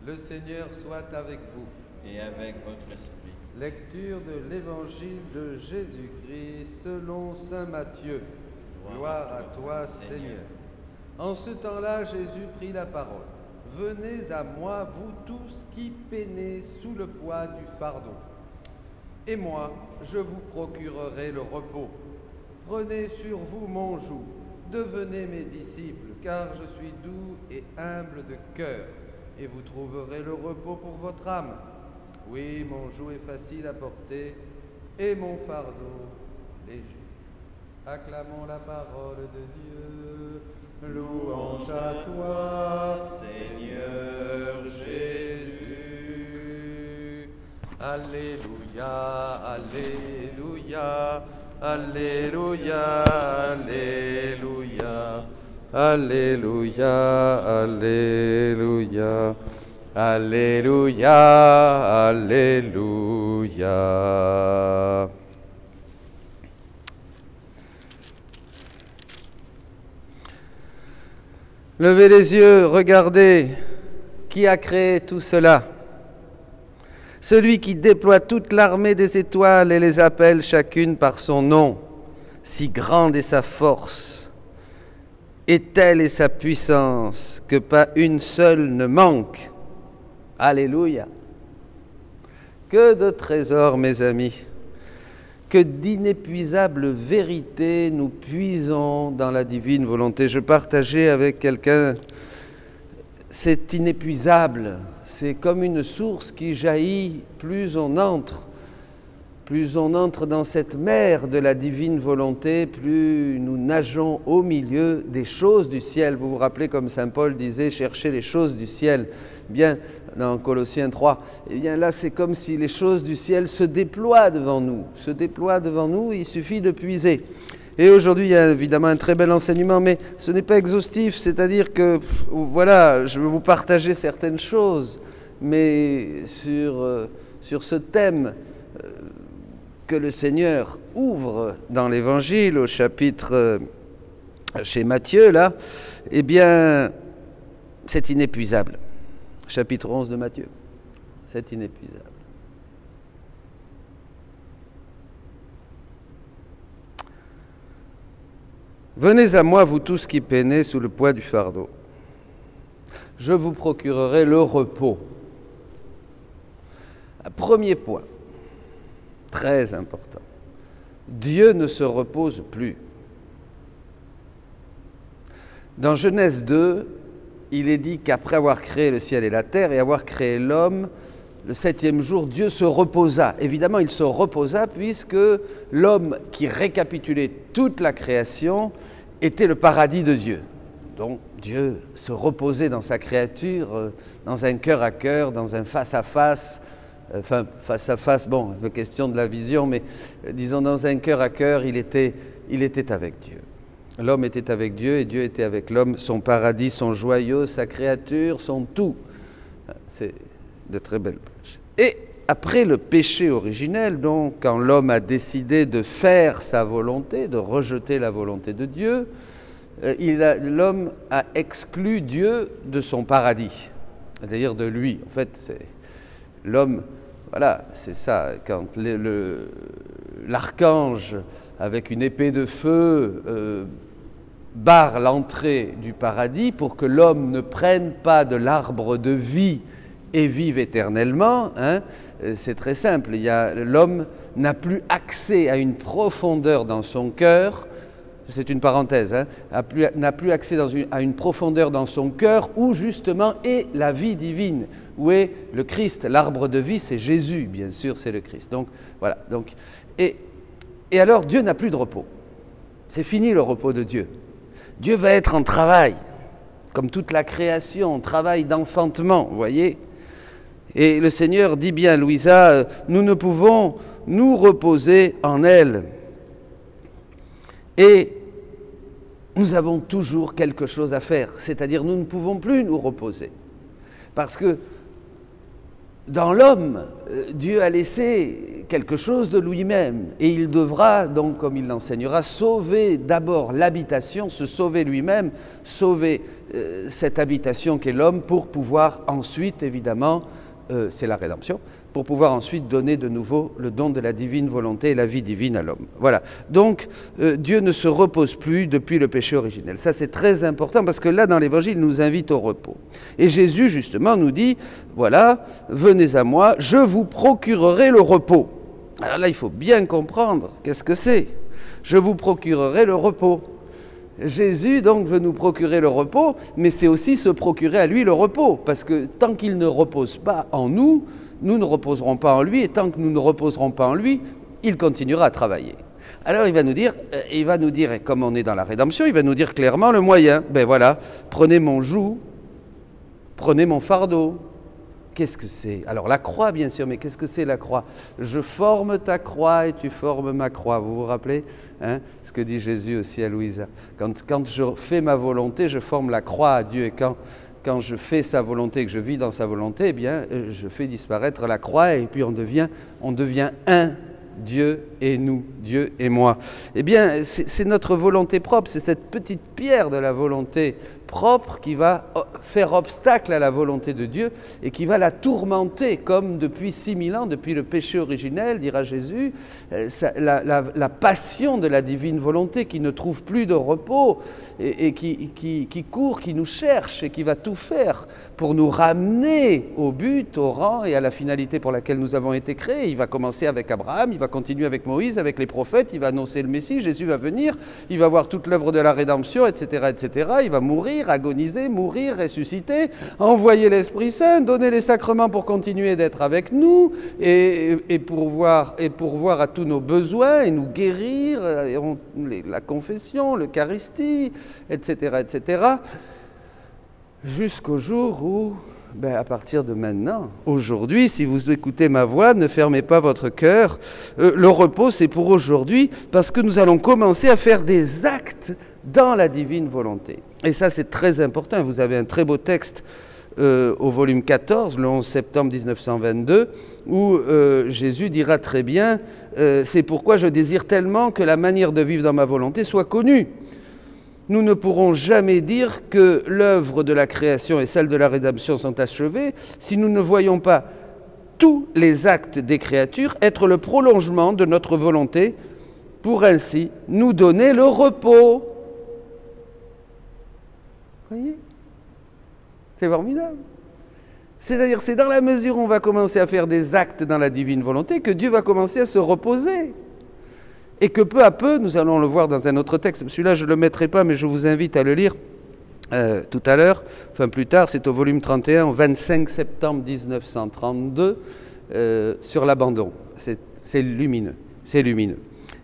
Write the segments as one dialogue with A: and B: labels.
A: Le Seigneur soit avec vous.
B: Et avec votre esprit.
A: Lecture de l'Évangile de Jésus-Christ selon saint Matthieu. Gloire à toi, Seigneur. En ce temps-là, Jésus prit la parole. Venez à moi, vous tous qui peinez sous le poids du fardeau. Et moi, je vous procurerai le repos. Prenez sur vous mon joug. Devenez mes disciples, car je suis doux et humble de cœur, et vous trouverez le repos pour votre âme. Oui, mon joug est facile à porter, et mon fardeau léger. Acclamons la parole de Dieu. Louange à toi, Seigneur Jésus. Alléluia, alléluia, alléluia, alléluia. Alléluia, alléluia, alléluia, alléluia. Levez les yeux, regardez qui a créé tout cela. Celui qui déploie toute l'armée des étoiles et les appelle chacune par son nom. Si grande est sa force. Et telle est sa puissance que pas une seule ne manque. Alléluia. Que de trésors, mes amis. Que d'inépuisables vérités nous puisons dans la divine volonté. Je partageais avec quelqu'un, c'est inépuisable. C'est comme une source qui jaillit, plus on entre dans cette mer de la divine volonté, plus nous nageons au milieu des choses du ciel. Vous vous rappelez comme saint Paul disait, cherchez les choses du ciel. Bien, dans Colossiens 3, eh bien là c'est comme si les choses du ciel se déploient devant nous. Il suffit de puiser. Et aujourd'hui, il y a évidemment un très bel enseignement, mais ce n'est pas exhaustif, c'est-à-dire que, voilà, je vais vous partager certaines choses, mais sur ce thème que le Seigneur ouvre dans l'Évangile, au chapitre chez Matthieu, là, eh bien, c'est inépuisable. Chapitre 11 de Matthieu, c'est inépuisable. Venez à moi, vous tous qui peinez sous le poids du fardeau. Je vous procurerai le repos. Premier point. Très important. Dieu ne se repose plus. Dans Genèse 2, il est dit qu'après avoir créé le ciel et la terre et avoir créé l'homme, le 7e jour, Dieu se reposa. Évidemment, il se reposa puisque l'homme qui récapitulait toute la création était le paradis de Dieu. Donc Dieu se reposait dans sa créature, dans un cœur à cœur, dans un face à face, face à face, bon, question de la vision, mais disons dans un cœur à cœur, il était avec Dieu. L'homme était avec Dieu et Dieu était avec l'homme, son paradis, son joyau, sa créature, son tout. C'est de très belles pages. Et après le péché originel, donc, quand l'homme a décidé de faire sa volonté, de rejeter la volonté de Dieu, l'homme a exclu Dieu de son paradis, c'est-à-dire de lui. En fait, c'est l'homme, voilà, c'est ça, quand l'archange, avec une épée de feu, barre l'entrée du paradis pour que l'homme ne prenne pas de l'arbre de vie et vive éternellement, hein, c'est très simple. L'homme n'a plus accès à une profondeur dans son cœur, c'est une parenthèse, hein, n'a plus accès à une profondeur dans son cœur où justement est la vie divine, où est le Christ. L'arbre de vie, c'est Jésus, bien sûr, c'est le Christ. Donc voilà. Donc, et alors Dieu n'a plus de repos. C'est fini le repos de Dieu. Dieu va être en travail, comme toute la création, travail d'enfantement, vous voyez. Et le Seigneur dit bien, Louisa, nous ne pouvons nous reposer en elle. Et nous avons toujours quelque chose à faire, c'est-à-dire nous ne pouvons plus nous reposer. Parce que dans l'homme, Dieu a laissé quelque chose de lui-même et il devra, donc comme il l'enseignera, sauver d'abord l'habitation, se sauver lui-même, sauver cette habitation qu'est l'homme pour pouvoir ensuite, évidemment, c'est la rédemption, pour pouvoir ensuite donner de nouveau le don de la divine volonté et la vie divine à l'homme. Voilà. Donc, Dieu ne se repose plus depuis le péché originel. Ça, c'est très important parce que là, dans l'Évangile, il nous invite au repos. Et Jésus, justement, nous dit, voilà, venez à moi, je vous procurerai le repos. Alors là, il faut bien comprendre qu'est-ce que c'est. Je vous procurerai le repos. Jésus, donc, veut nous procurer le repos, mais c'est aussi se procurer à lui le repos, parce que tant qu'il ne repose pas en nous, nous ne reposerons pas en lui, et tant que nous ne reposerons pas en lui, il continuera à travailler. Alors il va nous dire, et comme on est dans la rédemption, il va nous dire clairement le moyen. Ben voilà, prenez mon joug, prenez mon fardeau. Qu'est-ce que c'est? Alors la croix, bien sûr, mais qu'est-ce que c'est la croix? Je forme ta croix et tu formes ma croix. Vous vous rappelez ce que dit Jésus aussi à Louisa? Quand je fais ma volonté, je forme la croix à Dieu. Et quand je fais sa volonté, que je vis dans sa volonté, eh bien, je fais disparaître la croix et puis on devient un. Dieu et nous, Dieu et moi. Eh bien, c'est notre volonté propre, c'est cette petite pierre de la volonté propre qui va faire obstacle à la volonté de Dieu et qui va la tourmenter, comme depuis 6000 ans, depuis le péché originel, dira Jésus, la passion de la divine volonté qui ne trouve plus de repos et qui court, qui nous cherche et qui va tout faire pour nous ramener au but, au rang et à la finalité pour laquelle nous avons été créés. Il va commencer avec Abraham, il va continuer avec Moïse, avec les prophètes, il va annoncer le Messie, Jésus va venir, il va voir toute l'œuvre de la rédemption, etc., etc. Il va mourir, agoniser, mourir, ressusciter, envoyer l'Esprit Saint, donner les sacrements pour continuer d'être avec nous et pourvoir à tous nos besoins et nous guérir, la confession, l'Eucharistie, etc., etc. Jusqu'au jour où, à partir de maintenant, aujourd'hui, si vous écoutez ma voix, ne fermez pas votre cœur. Le repos, c'est pour aujourd'hui, parce que nous allons commencer à faire des actes dans la divine volonté. Et ça, c'est très important. Vous avez un très beau texte au volume 14, le 11 septembre 1922, où Jésus dira très bien « C'est pourquoi je désire tellement que la manière de vivre dans ma volonté soit connue. » Nous ne pourrons jamais dire que l'œuvre de la création et celle de la rédemption sont achevées si nous ne voyons pas tous les actes des créatures être le prolongement de notre volonté pour ainsi nous donner le repos. Vous voyez? C'est formidable. C'est-à-dire, c'est dans la mesure où on va commencer à faire des actes dans la divine volonté que Dieu va commencer à se reposer. Et que peu à peu, nous allons le voir dans un autre texte, celui-là je ne le mettrai pas, mais je vous invite à le lire tout à l'heure, enfin plus tard, c'est au volume 31, au 25 septembre 1932, sur l'abandon. C'est lumineux, c'est lumineux.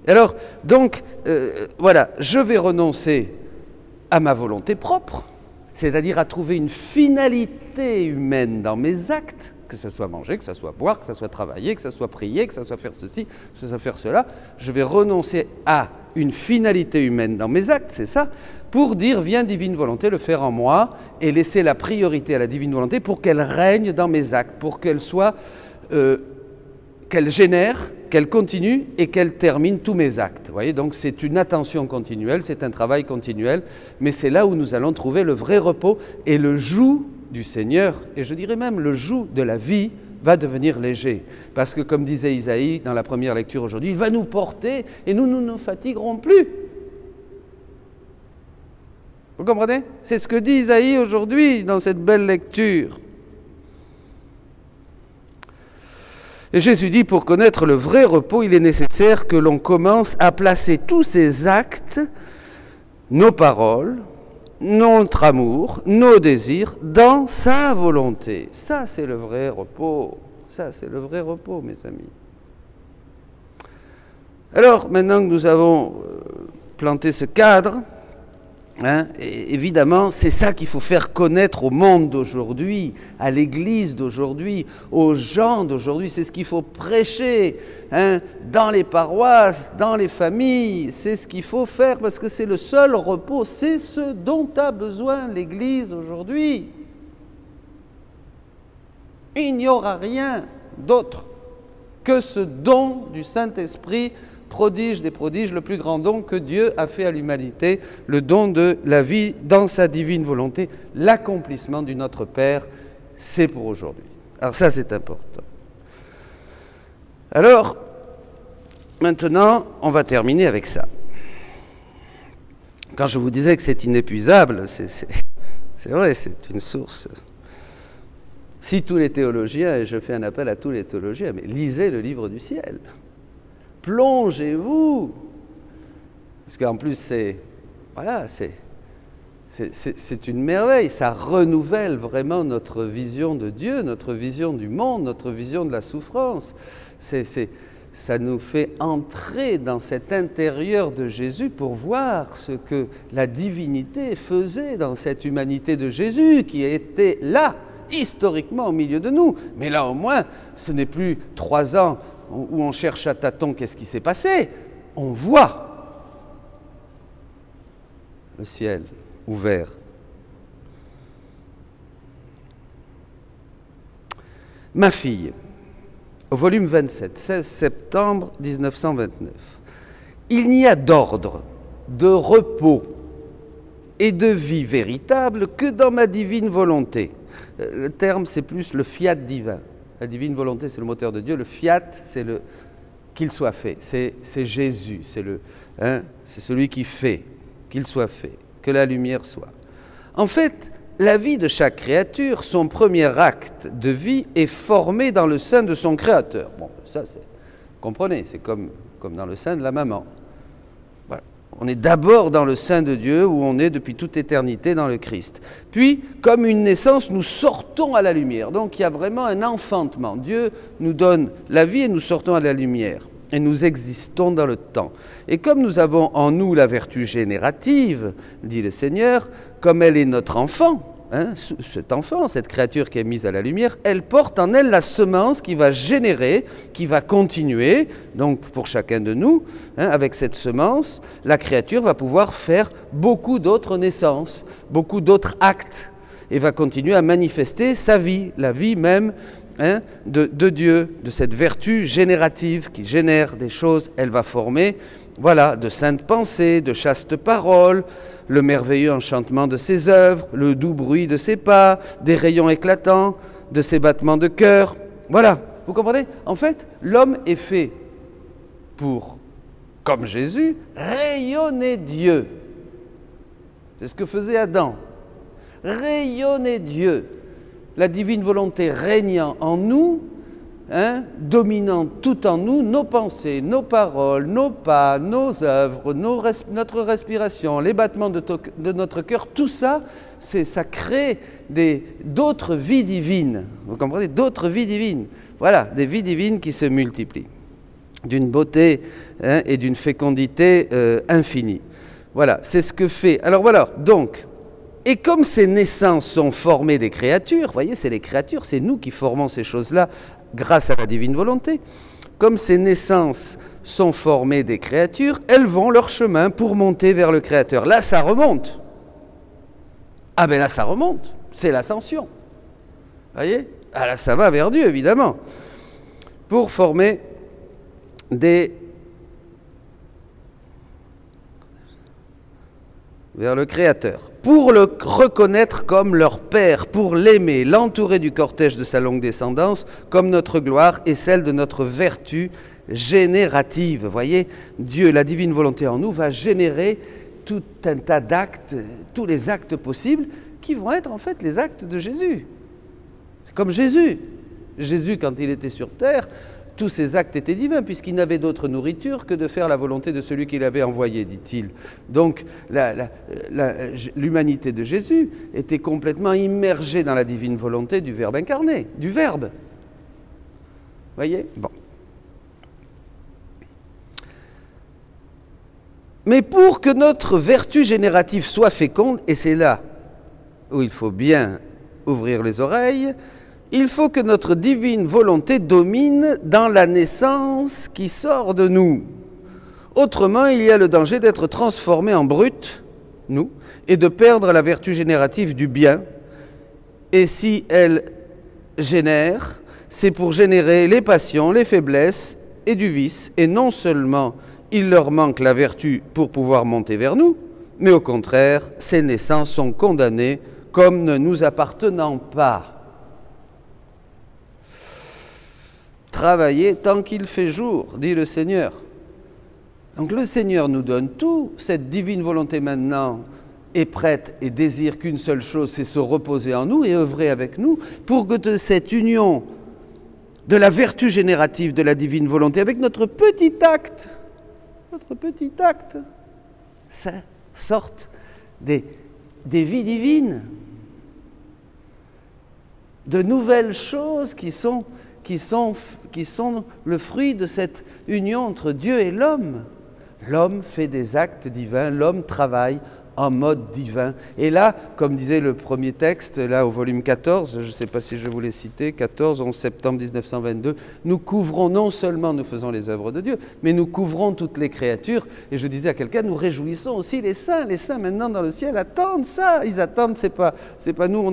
A: Alors, donc, voilà, je vais renoncer à ma volonté propre, c'est-à-dire à trouver une finalité humaine dans mes actes, que ce soit manger, que ce soit boire, que ce soit travailler, que ce soit prier, que ce soit faire ceci, que ce soit faire cela. Je vais renoncer à une finalité humaine dans mes actes, c'est ça, pour dire, viens divine volonté, le faire en moi, et laisser la priorité à la divine volonté pour qu'elle règne dans mes actes, pour qu'elle soit, qu'elle génère, qu'elle continue et qu'elle termine tous mes actes. Vous voyez, donc c'est une attention continuelle, c'est un travail continuel, mais c'est là où nous allons trouver le vrai repos et le joug du Seigneur, et je dirais même le joug de la vie va devenir léger. Parce que comme disait Isaïe dans la première lecture aujourd'hui, il va nous porter et nous ne nous fatiguerons plus. Vous comprenez? C'est ce que dit Isaïe aujourd'hui dans cette belle lecture. Et Jésus dit, pour connaître le vrai repos, il est nécessaire que l'on commence à placer tous ces actes, nos paroles, notre amour, nos désirs, dans sa volonté. Ça, c'est le vrai repos. Ça, c'est le vrai repos, mes amis. Alors, maintenant que nous avons planté ce cadre, évidemment, c'est ça qu'il faut faire connaître au monde d'aujourd'hui, à l'Église d'aujourd'hui, aux gens d'aujourd'hui. C'est ce qu'il faut prêcher dans les paroisses, dans les familles. C'est ce qu'il faut faire parce que c'est le seul repos. C'est ce dont a besoin l'Église aujourd'hui. Il n'y aura rien d'autre que ce don du Saint-Esprit prodige des prodiges, le plus grand don que Dieu a fait à l'humanité, le don de la vie dans sa divine volonté, l'accomplissement du Notre Père, c'est pour aujourd'hui. Alors ça, c'est important. Alors, maintenant, on va terminer avec ça. Quand je vous disais que c'est inépuisable, c'est vrai, c'est une source. Si tous les théologiens, et je fais un appel à tous les théologiens, mais lisez le livre du ciel. Plongez-vous. Parce qu'en plus, c'est une merveille. Ça renouvelle vraiment notre vision de Dieu, notre vision du monde, notre vision de la souffrance. Ça nous fait entrer dans cet intérieur de Jésus pour voir ce que la divinité faisait dans cette humanité de Jésus qui était là, historiquement au milieu de nous. Mais là au moins, ce n'est plus 3 ans où on cherche à tâtons qu'est-ce qui s'est passé. On voit le ciel ouvert. Ma fille, au volume 27, 16 septembre 1929. Il n'y a d'ordre, de repos et de vie véritable que dans ma divine volonté. Le terme, c'est plus le fiat divin. La divine volonté, c'est le moteur de Dieu. Le fiat, c'est le qu'il soit fait. C'est Jésus, c'est celui qui fait, qu'il soit fait, que la lumière soit. En fait, la vie de chaque créature, son premier acte de vie est formé dans le sein de son Créateur. Bon, ça, c'est, comprenez, c'est comme dans le sein de la maman. Voilà. On est d'abord dans le sein de Dieu, où on est depuis toute éternité dans le Christ. Puis, comme une naissance, nous sortons à la lumière. Donc, il y a vraiment un enfantement. Dieu nous donne la vie et nous sortons à la lumière. Et nous existons dans le temps. Et comme nous avons en nous la vertu générative, dit le Seigneur, comme elle est notre enfant, cet enfant, cette créature qui est mise à la lumière, elle porte en elle la semence qui va générer, qui va continuer. Donc pour chacun de nous, avec cette semence, la créature va pouvoir faire beaucoup d'autres naissances, beaucoup d'autres actes, et va continuer à manifester sa vie, la vie même de Dieu, de cette vertu générative qui génère des choses. Elle va former, voilà, de saintes pensées, de chastes paroles, le merveilleux enchantement de ses œuvres, le doux bruit de ses pas, des rayons éclatants, de ses battements de cœur. Voilà, vous comprenez? En fait, l'homme est fait pour, comme Jésus, rayonner Dieu. C'est ce que faisait Adam. Rayonner Dieu. La divine volonté régnant en nous, dominant tout en nous, nos pensées, nos paroles, nos pas, nos œuvres, notre respiration, les battements de notre cœur, tout ça, ça crée d'autres vies divines. Vous comprenez? D'autres vies divines. Voilà, des vies divines qui se multiplient, d'une beauté et d'une fécondité infinie. Voilà, c'est ce que fait. Alors voilà, donc... Et comme ces naissances sont formées des créatures, vous voyez, c'est les créatures, c'est nous qui formons ces choses-là grâce à la divine volonté. Comme ces naissances sont formées des créatures, elles vont leur chemin pour monter vers le Créateur. Là, ça remonte. Ah ben là, ça remonte. C'est l'ascension. Vous voyez? Ah là, ça va vers Dieu, évidemment. Pour former vers le Créateur, pour le reconnaître comme leur Père, pour l'aimer, l'entourer du cortège de sa longue descendance, comme notre gloire et celle de notre vertu générative. Vous voyez, Dieu, la divine volonté en nous, va générer tout un tas d'actes, tous les actes possibles, qui vont être en fait les actes de Jésus. C'est comme Jésus. Jésus, quand il était sur terre, tous ses actes étaient divins, puisqu'il n'avait d'autre nourriture que de faire la volonté de celui qui l'avait envoyé, dit-il. Donc, l'humanité de Jésus était complètement immergée dans la divine volonté du Verbe incarné, du Verbe. Vous voyez? Bon. Mais pour que notre vertu générative soit féconde, et c'est là où il faut bien ouvrir les oreilles, il faut que notre divine volonté domine dans la naissance qui sort de nous. Autrement, il y a le danger d'être transformé en brute, nous, et de perdre la vertu générative du bien. Et si elle génère, c'est pour générer les passions, les faiblesses et du vice. Et non seulement il leur manque la vertu pour pouvoir monter vers nous, mais au contraire, ces naissances sont condamnées comme ne nous appartenant pas. Travaillez tant qu'il fait jour, dit le Seigneur. Donc le Seigneur nous donne tout, cette divine volonté maintenant est prête et désire qu'une seule chose, c'est se reposer en nous et œuvrer avec nous pour que de cette union de la vertu générative de la divine volonté avec notre petit acte, ça sorte des vies divines, de nouvelles choses qui sont le fruit de cette union entre Dieu et l'homme. L'homme fait des actes divins, l'homme travaille en mode divin. Et là, comme disait le premier texte, là au volume 14, je ne sais pas si je vous l'ai cité, 14, 11 septembre 1922, nous couvrons, non seulement nous faisons les œuvres de Dieu, mais nous couvrons toutes les créatures. Et je disais à quelqu'un, nous réjouissons aussi les saints maintenant dans le ciel attendent ça. Ils attendent, c'est pas nous,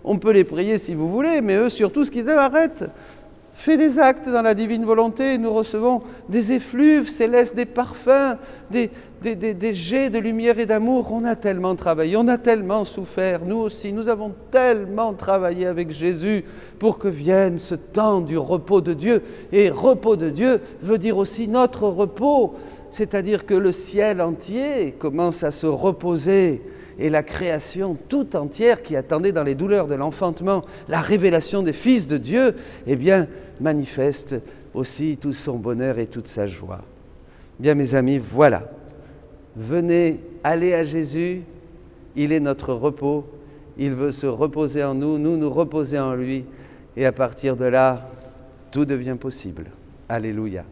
A: on peut les prier si vous voulez, mais eux surtout ce qu'ils disent, arrête. Fais des actes dans la divine volonté et nous recevons des effluves célestes, des parfums, des jets de lumière et d'amour. On a tellement travaillé, on a tellement souffert. Nous aussi, nous avons tellement travaillé avec Jésus pour que vienne ce temps du repos de Dieu. Et repos de Dieu veut dire aussi notre repos, c'est-à-dire que le ciel entier commence à se reposer. Et la création tout entière qui attendait dans les douleurs de l'enfantement la révélation des fils de Dieu, eh bien, manifeste aussi tout son bonheur et toute sa joie. Bien, mes amis, voilà. Venez, allez à Jésus, il est notre repos, il veut se reposer en nous, nous reposer en lui, et à partir de là, tout devient possible. Alléluia.